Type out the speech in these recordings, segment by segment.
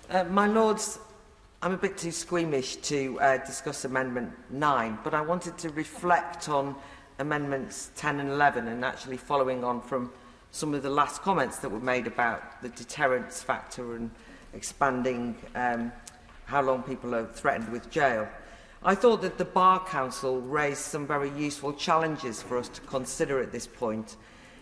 My Lords, I'm a bit too squeamish to discuss Amendment 9, but I wanted to reflect on Amendments 10 and 11 and actually following on from some of the last comments that were made about the deterrence factor and expanding how long people are threatened with jail. I thought that the Bar Council raised some very useful challenges for us to consider at this point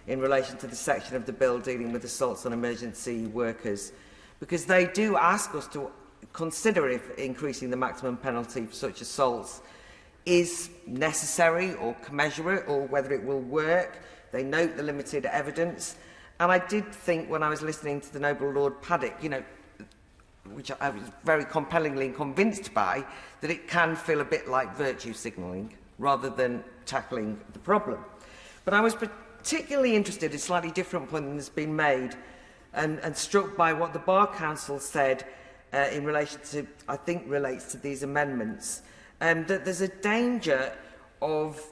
in relation to the section of the bill dealing with assaults on emergency workers, because they do ask us to consider if increasing the maximum penalty for such assaults is necessary or commensurate, or whether it will work. They note the limited evidence. And I did think, when I was listening to the Noble Lord Paddock, which I was very compellingly convinced by, that it can feel a bit like virtue signalling rather than tackling the problem. But I was particularly interested in a slightly different point that has been made and struck by what the Bar Council said in relation to, I think relates to these amendments, that there's a danger of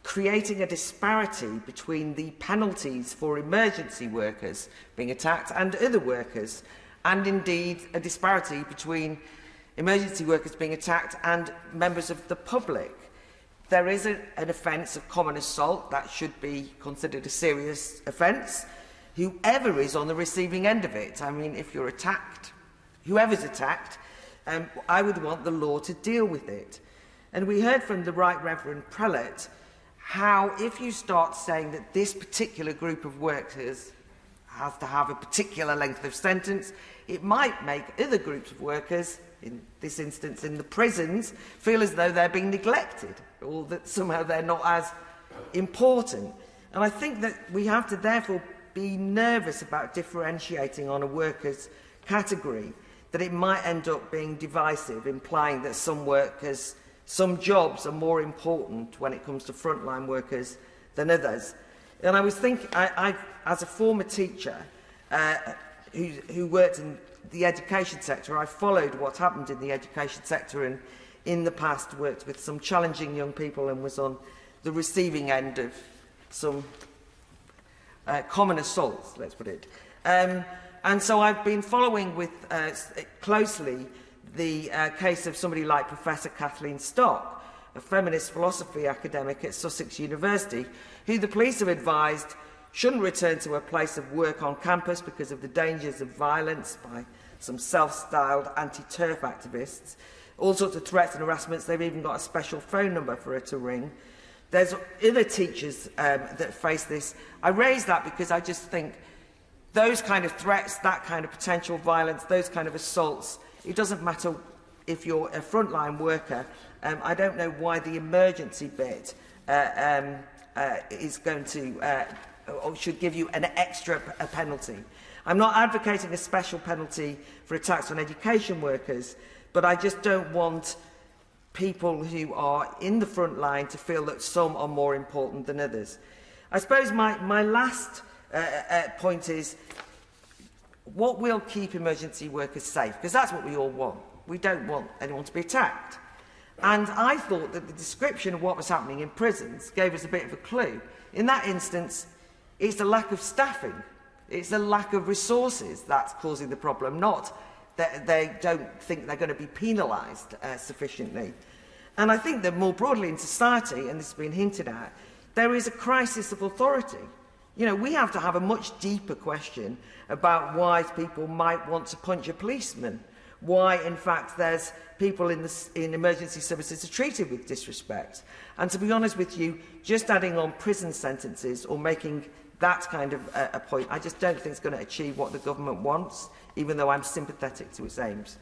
creating a disparity between the penalties for emergency workers being attacked and other workers, and indeed a disparity between emergency workers being attacked and members of the public. There is an offence of common assault that should be considered a serious offence. Whoever is on the receiving end of it, I mean, if you're attacked, whoever's attacked, I would want the law to deal with it. And we heard from the Right Reverend Prelate how if you start saying that this particular group of workers has to have a particular length of sentence, it might make other groups of workers, in this instance in the prisons, feel as though they're being neglected, or that somehow they're not as important. And I think that we have to therefore be nervous about differentiating on a workers' category, that it might end up being divisive, implying that some workers, some jobs are more important when it comes to frontline workers than others. And I was thinking, as a former teacher who worked in the education sector, I followed what happened in the education sector, and in the past worked with some challenging young people and was on the receiving end of some common assaults, let's put it. And so I've been following with closely the case of somebody like Professor Kathleen Stock, a feminist philosophy academic at Sussex University, who the police have advised shouldn't return to her place of work on campus because of the dangers of violence by some self-styled anti-turf activists, all sorts of threats and harassments. They've even got a special phone number for her to ring. There's other teachers that face this. I raise that because I just think those kind of threats, that kind of potential violence, those kind of assaults, it doesn't matter if you're a frontline worker. I don't know why the emergency bit is going to or should give you an extra penalty. I'm not advocating a special penalty for attacks on education workers, but I just don't want people who are in the front line to feel that some are more important than others. I suppose my last point is, what will keep emergency workers safe? Because that's what we all want. We don't want anyone to be attacked. And I thought that the description of what was happening in prisons gave us a bit of a clue. In that instance, it's the lack of staffing. It's the lack of resources that's causing the problem, not that they don't think they're going to be penalised sufficiently. And I think that more broadly in society, and this has been hinted at, there is a crisis of authority. You know, we have to have a much deeper question about why people might want to punch a policeman, why, in fact, there's people in emergency services are treated with disrespect. And to be honest with you, just adding on prison sentences or making that kind of a point, I just don't think it's going to achieve what the government wants, even though I'm sympathetic to its aims.